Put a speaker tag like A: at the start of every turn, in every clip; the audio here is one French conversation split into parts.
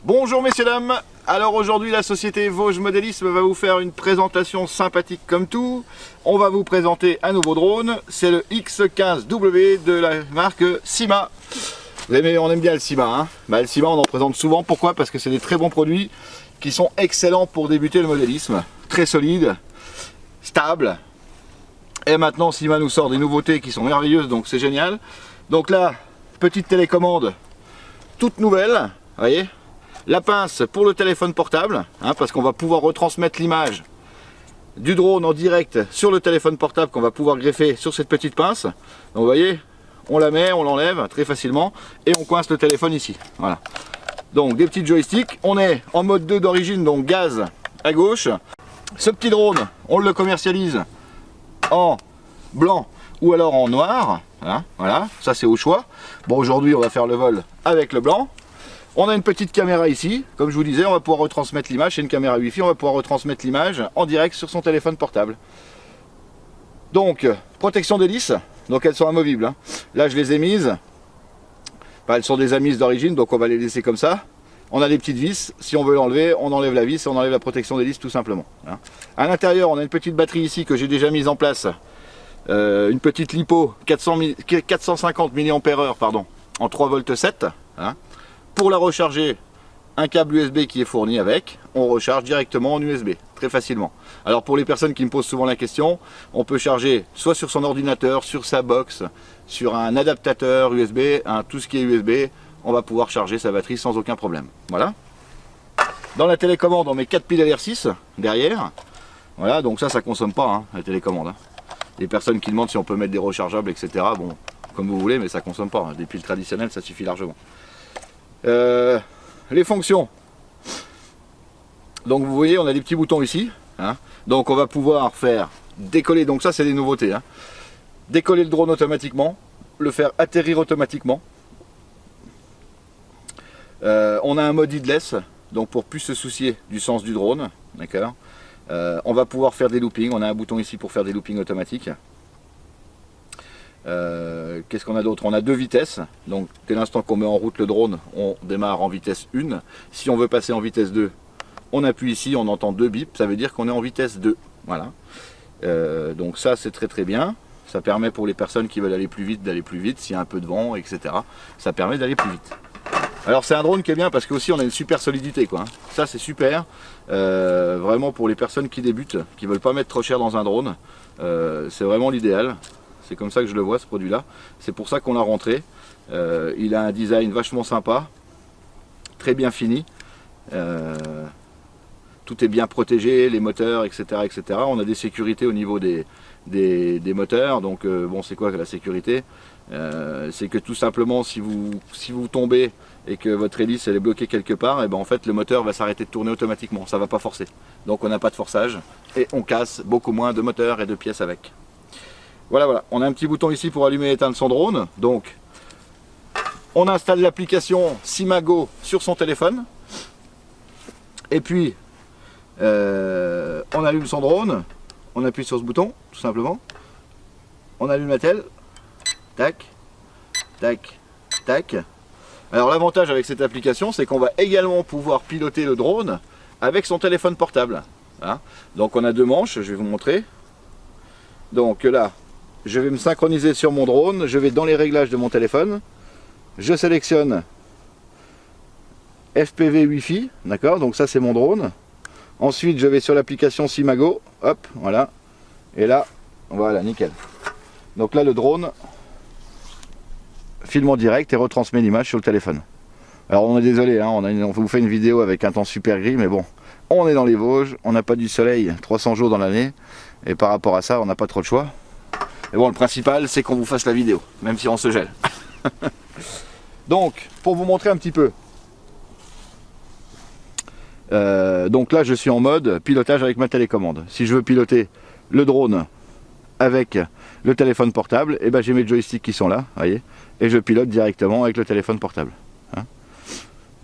A: Bonjour messieurs dames, alors aujourd'hui la société Vosges Modélisme va vous faire une présentation sympathique comme tout. On va vous présenter un nouveau drone, c'est le X15W de la marque Syma. On aime bien le Syma, hein. Le Syma on en présente souvent, pourquoi? Parce que c'est des très bons produits qui sont excellents pour débuter le modélisme, très solides, stables. Et maintenant Syma nous sort des nouveautés qui sont merveilleuses, donc c'est génial. Donc là, petite télécommande toute nouvelle, vous voyez. La pince pour le téléphone portable, hein, parce qu'on va pouvoir retransmettre l'image du drone en direct sur le téléphone portable qu'on va pouvoir greffer sur cette petite pince. Donc vous voyez, on la met, on l'enlève très facilement et on coince le téléphone ici. Voilà. Donc des petits joysticks. On est en mode 2 d'origine, donc gaz à gauche. Ce petit drone, on le commercialise en blanc ou alors en noir. Hein, voilà, ça c'est au choix. Bon, aujourd'hui on va faire le vol avec le blanc. On a une petite caméra ici, comme je vous disais, on va pouvoir retransmettre l'image, c'est une caméra Wi-Fi, on va pouvoir retransmettre l'image en direct sur son téléphone portable. Donc, protection d'hélice, donc elles sont amovibles. Hein. Là je les ai mises, elles sont des amises d'origine, donc on va les laisser comme ça. On a des petites vis, si on veut l'enlever, on enlève la vis et on enlève la protection d'hélice tout simplement. Hein. À l'intérieur, on a une petite batterie ici que j'ai déjà mise en place, une petite LiPo 450 mAh pardon, en 3,7 V. Hein. Pour la recharger, un câble USB qui est fourni avec, on recharge directement en USB, très facilement. Alors pour les personnes qui me posent souvent la question, on peut charger soit sur son ordinateur, sur sa box, sur un adaptateur USB, tout ce qui est USB, on va pouvoir charger sa batterie sans aucun problème. Voilà. Dans la télécommande, on met 4 piles LR6 derrière. Voilà, donc ça consomme pas, hein, la télécommande. Hein. Les personnes qui demandent si on peut mettre des rechargeables, etc. Bon, comme vous voulez, mais ça consomme pas. Hein. Des piles traditionnelles, ça suffit largement. Les fonctions, donc vous voyez on a des petits boutons ici, hein. Donc on va pouvoir faire décoller, donc ça c'est des nouveautés, hein. Décoller le drone automatiquement, le faire atterrir automatiquement. On a un mode headless, donc pour plus se soucier du sens du drone, d'accord. On va pouvoir faire des loopings, on a un bouton ici pour faire des loopings automatiques. Qu'est-ce qu'on a d'autre? On a 2 vitesses, donc dès l'instant qu'on met en route le drone, on démarre en vitesse 1. Si on veut passer en vitesse 2, on appuie ici, on entend 2 bips, ça veut dire qu'on est en vitesse 2. Voilà. Donc ça c'est très bien. Ça permet pour les personnes qui veulent aller plus vite d'aller plus vite, s'il y a un peu de vent, etc. Ça permet d'aller plus vite. Alors c'est un drone qui est bien parce qu'aussi on a une super solidité, quoi. Ça c'est super. Vraiment pour les personnes qui débutent, qui veulent pas mettre trop cher dans un drone, c'est vraiment l'idéal. C'est comme ça que je le vois, ce produit là. C'est pour ça qu'on l'a rentré. Il a un design vachement sympa, très bien fini. Tout est bien protégé, les moteurs, etc., etc. On a des sécurités au niveau des moteurs. Donc bon, c'est quoi la sécurité? C'est que tout simplement si vous tombez et que votre hélice elle est bloquée quelque part, et ben en fait le moteur va s'arrêter de tourner automatiquement, ça va pas forcer. Donc on n'a pas de forçage et on casse beaucoup moins de moteurs et de pièces avec. Voilà, on a un petit bouton ici pour allumer et éteindre son drone. Donc on installe l'application Symago sur son téléphone. Et puis on allume son drone, on appuie sur ce bouton tout simplement. On allume la telle. Tac, tac, tac. Alors l'avantage avec cette application, c'est qu'on va également pouvoir piloter le drone avec son téléphone portable. Hein. Donc on a 2 manches, je vais vous montrer. Donc là, je vais me synchroniser sur mon drone, je vais dans les réglages de mon téléphone, je sélectionne FPV Wi-Fi, d'accord, donc ça c'est mon drone. Ensuite je vais sur l'application Symago, hop, voilà, et là, voilà, nickel. Donc là le drone filme en direct et retransmet l'image sur le téléphone. Alors on est désolé, hein, on vous fait une vidéo avec un temps super gris, mais bon, on est dans les Vosges, on n'a pas du soleil 300 jours dans l'année, et par rapport à ça, on n'a pas trop de choix. Et bon, le principal, c'est qu'on vous fasse la vidéo, même si on se gèle. Donc, pour vous montrer un petit peu. Donc là, je suis en mode pilotage avec ma télécommande. Si je veux piloter le drone avec le téléphone portable, et ben j'ai mes joysticks qui sont là, voyez, et je pilote directement avec le téléphone portable. Hein,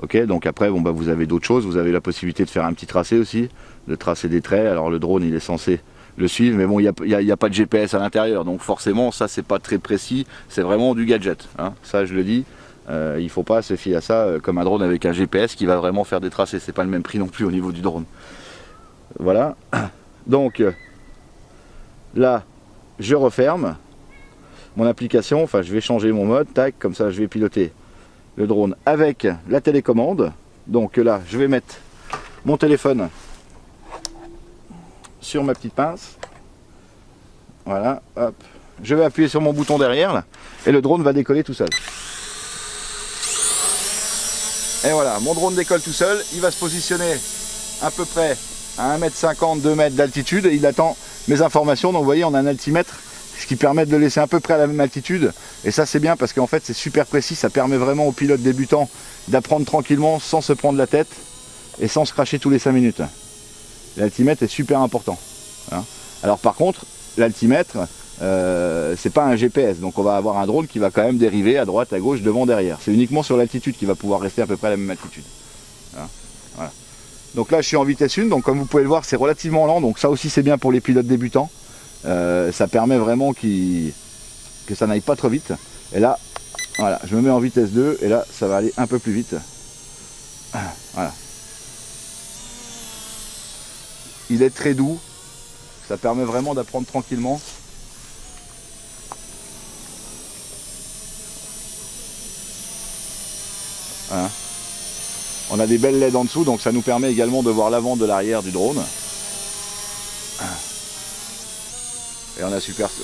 A: ok, donc après, bon, bah, vous avez d'autres choses. Vous avez la possibilité de faire un petit tracé aussi, de tracer des traits. Alors le drone, il est censé le suivre, mais bon, il n'y a pas de GPS à l'intérieur, donc forcément ça c'est pas très précis, c'est vraiment du gadget, hein. Ça je le dis, Il ne faut pas se fier à ça comme un drone avec un GPS qui va vraiment faire des tracés. C'est pas le même prix non plus au niveau du drone. Voilà. Donc là, je referme mon application. Enfin, je vais changer mon mode. Tac, comme ça, je vais piloter le drone avec la télécommande. Donc là, je vais mettre mon téléphone sur ma petite pince. Voilà, hop. Je vais appuyer sur mon bouton derrière là, et le drone va décoller tout seul. Et voilà, mon drone décolle tout seul. Il va se positionner à peu près à 1,50 m, 2 m d'altitude et il attend mes informations. Donc vous voyez, on a un altimètre, ce qui permet de le laisser à peu près à la même altitude. Et ça c'est bien parce qu'en fait c'est super précis. Ça permet vraiment aux pilotes débutants d'apprendre tranquillement sans se prendre la tête et sans se cracher tous les 5 minutes. L'altimètre est super important. Hein. Alors par contre, l'altimètre, c'est pas un GPS, donc on va avoir un drone qui va quand même dériver à droite, à gauche, devant, derrière. C'est uniquement sur l'altitude qu'il va pouvoir rester à peu près à la même altitude. Hein. Voilà. Donc là je suis en vitesse 1, donc comme vous pouvez le voir c'est relativement lent, donc ça aussi c'est bien pour les pilotes débutants. Ça permet vraiment que ça n'aille pas trop vite. Et là, voilà, je me mets en vitesse 2 et là ça va aller un peu plus vite. Voilà. Il est très doux, ça permet vraiment d'apprendre tranquillement. Voilà. On a des belles LED en dessous, donc ça nous permet également de voir l'avant de l'arrière du drone. Et on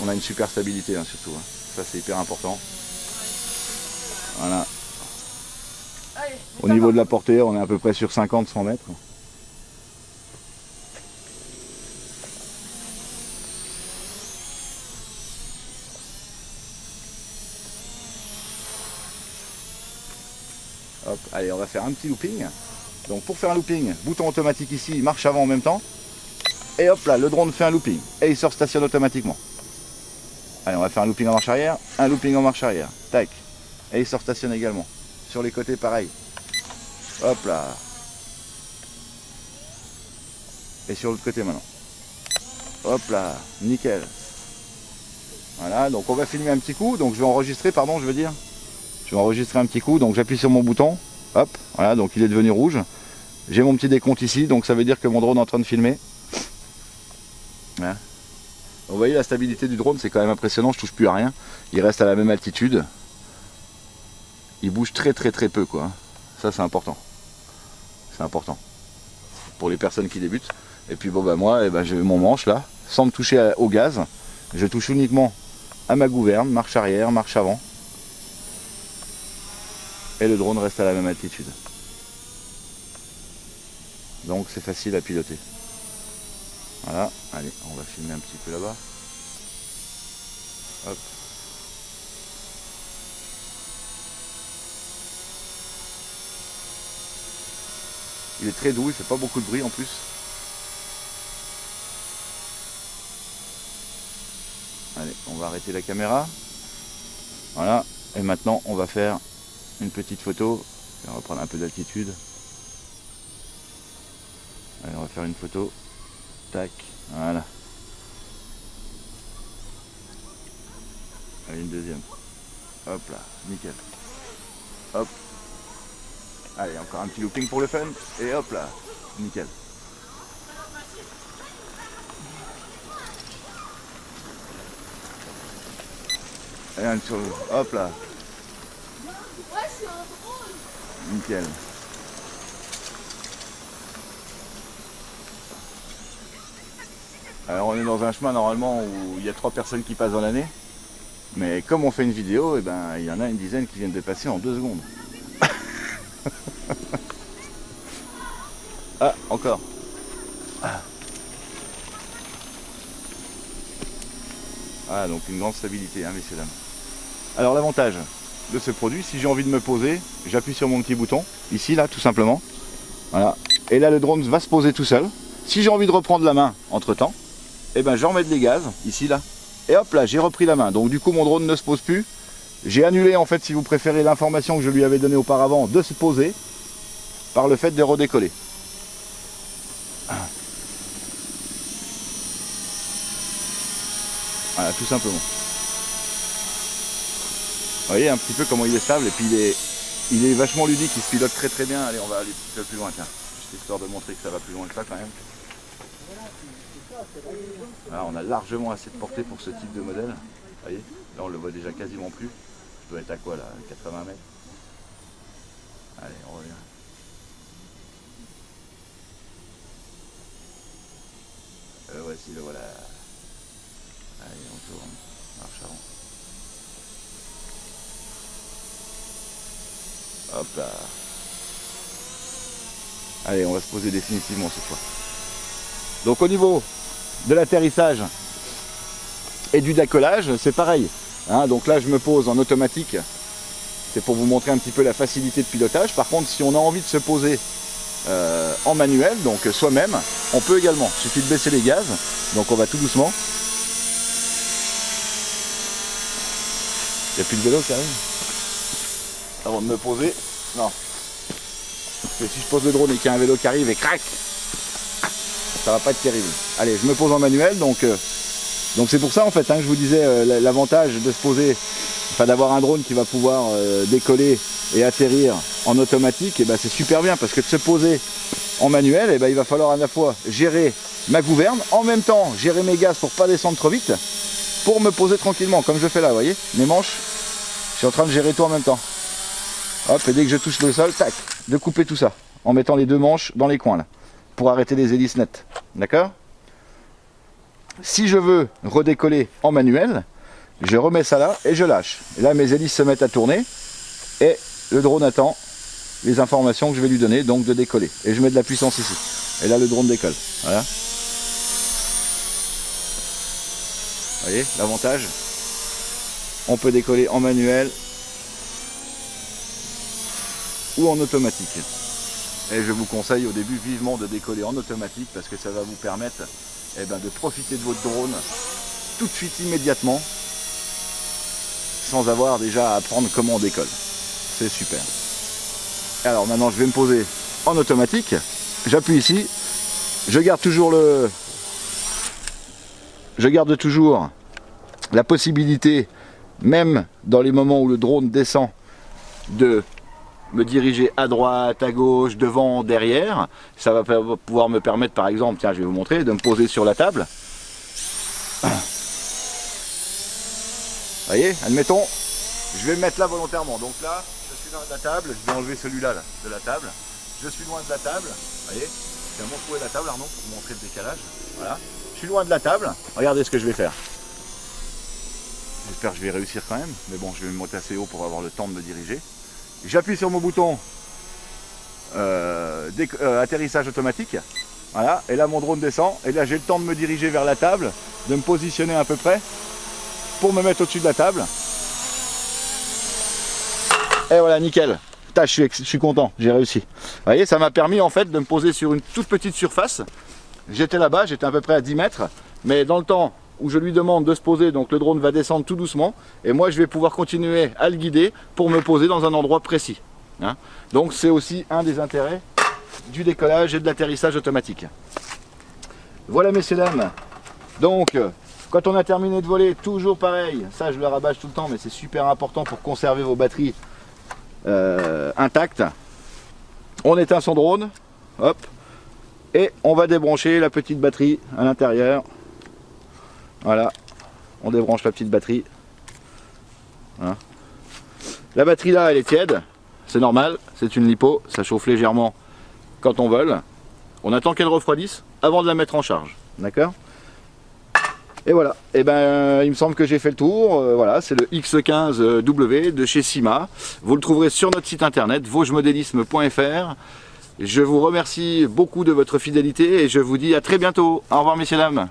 A: a une super stabilité hein, surtout. Hein. Ça c'est hyper important. Voilà. Au niveau de la portée, on est à peu près sur 50-100 mètres. Hop, allez, on va faire un petit looping. Donc pour faire un looping, bouton automatique ici, marche avant en même temps. Et hop là, le drone fait un looping. Et il se stationne automatiquement. Allez, on va faire un looping en marche arrière, un looping en marche arrière. Tac. Et il se stationne également. Sur les côtés, pareil. Hop là. Et sur l'autre côté maintenant. Hop là, nickel. Voilà, donc on va filmer un petit coup. Donc je vais enregistrer, pardon, je veux dire. Je vais enregistrer un petit coup, donc j'appuie sur mon bouton, hop, voilà, donc il est devenu rouge. J'ai mon petit décompte ici, donc ça veut dire que mon drone est en train de filmer. Voilà. Vous voyez la stabilité du drone, c'est quand même impressionnant, je touche plus à rien. Il reste à la même altitude. Il bouge très peu quoi. Ça c'est important. C'est important. Pour les personnes qui débutent. Et puis bon bah moi, j'ai mon manche là, sans me toucher au gaz. Je touche uniquement à ma gouverne, marche arrière, marche avant. Et le drone reste à la même altitude. Donc c'est facile à piloter. Voilà, allez, on va filmer un petit peu là-bas. Hop. Il est très doux, il fait pas beaucoup de bruit en plus. Allez, on va arrêter la caméra. Voilà, et maintenant on va faire une petite photo. On va prendre un peu d'altitude. Allez, on va faire une photo. Tac, voilà. Allez, une deuxième. Hop là, nickel. Hop. Allez, encore un petit looping pour le fun. Et hop là, nickel. Allez, sur le... Hop là. Nickel. Alors on est dans un chemin normalement où il y a 3 personnes qui passent dans l'année. Mais comme on fait une vidéo, il y en a une dizaine qui viennent de passer en 2 secondes. Ah, encore. Ah, donc une grande stabilité, hein, messieurs dames. Alors l'avantage de ce produit, si j'ai envie de me poser, j'appuie sur mon petit bouton, ici là tout simplement. Voilà. Et là le drone va se poser tout seul. Si j'ai envie de reprendre la main entre temps, je remets les gaz, ici là. Et hop là, j'ai repris la main. Donc du coup mon drone ne se pose plus. J'ai annulé en fait, si vous préférez, l'information que je lui avais donnée auparavant de se poser par le fait de redécoller. Voilà, tout simplement. Vous voyez un petit peu comment il est stable et puis il est Il est vachement ludique, il se pilote très très bien. Allez, on va aller un peu plus loin, tiens. Juste histoire de montrer que ça va plus loin que ça quand même. Voilà, on a largement assez de portée pour ce type de modèle. Vous voyez, là on le voit déjà quasiment plus. Je dois être à quoi là, 80 mètres. Allez, on revient. Voici le voilà. Allez, on tourne. Marche avant. Hop là. Allez, on va se poser définitivement cette fois. Donc au niveau de l'atterrissage et du décollage, c'est pareil. Hein, donc là, je me pose en automatique. C'est pour vous montrer un petit peu la facilité de pilotage. Par contre, si on a envie de se poser en manuel, donc soi-même, on peut également. Il suffit de baisser les gaz. Donc on va tout doucement. Il n'y a plus de vélo qui arrive. Avant de me poser, non. Parce que si je pose le drone et qu'il y a un vélo qui arrive et crac, ça va pas être terrible. Allez, je me pose en manuel, donc c'est pour ça en fait, hein, que je vous disais l'avantage de se poser, enfin d'avoir un drone qui va pouvoir décoller et atterrir en automatique, et ben c'est super bien parce que de se poser en manuel, et ben il va falloir à la fois gérer ma gouverne, en même temps gérer mes gaz pour pas descendre trop vite, pour me poser tranquillement, comme je fais là, vous voyez, mes manches, je suis en train de gérer tout en même temps. Hop, et dès que je touche le sol, tac, de couper tout ça, en mettant les deux manches dans les coins là, pour arrêter les hélices nettes, d'accord? Si je veux redécoller en manuel, je remets ça là et je lâche. Et là mes hélices se mettent à tourner et le drone attend les informations que je vais lui donner, donc de décoller. Et je mets de la puissance ici. Et là le drone décolle. Voilà. Vous voyez l'avantage? On peut décoller en manuel ou en automatique. Et je vous conseille au début vivement de décoller en automatique parce que ça va vous permettre de profiter de votre drone tout de suite, immédiatement, sans avoir déjà à apprendre comment on décolle. C'est super. Alors maintenant je vais me poser en automatique, j'appuie ici, je garde toujours la possibilité, même dans les moments où le drone descend, de me diriger à droite, à gauche, devant, derrière. Ça va pouvoir me permettre, par exemple, tiens, je vais vous montrer, de me poser sur la table. Vous voyez, admettons, je vais me mettre là volontairement. Donc là, je suis dans la table, je vais enlever celui-là de la table. Je suis loin de la table, vous voyez, je vais retrouver la table, Arnaud, pour vous montrer le décalage. Voilà, je suis loin de la table. Regardez ce que je vais faire. J'espère que je vais réussir quand même, mais bon, je vais me monter assez haut pour avoir le temps de me diriger. J'appuie sur mon bouton atterrissage automatique, voilà, et là mon drone descend, et là j'ai le temps de me diriger vers la table, de me positionner à peu près, pour me mettre au-dessus de la table. Et voilà, nickel. Je suis content, j'ai réussi. Vous voyez, ça m'a permis en fait de me poser sur une toute petite surface. J'étais là-bas, j'étais à peu près à 10 mètres, mais dans le temps où je lui demande de se poser, donc le drone va descendre tout doucement, et moi je vais pouvoir continuer à le guider pour me poser dans un endroit précis. Hein, donc c'est aussi un des intérêts du décollage et de l'atterrissage automatique. Voilà messieurs dames, donc quand on a terminé de voler, toujours pareil, ça je le rabâche tout le temps, mais c'est super important pour conserver vos batteries intactes. On éteint son drone, hop, et on va débrancher la petite batterie à l'intérieur. Voilà, on débranche la petite batterie. Voilà. La batterie là, elle est tiède, c'est normal, c'est une lipo, ça chauffe légèrement quand on vole. On attend qu'elle refroidisse avant de la mettre en charge, d'accord? Et voilà, et ben il me semble que j'ai fait le tour. Voilà, c'est le X15W de chez Syma. Vous le trouverez sur notre site internet vosgemodélisme.fr. Je vous remercie beaucoup de votre fidélité et je vous dis à très bientôt. Au revoir messieurs dames.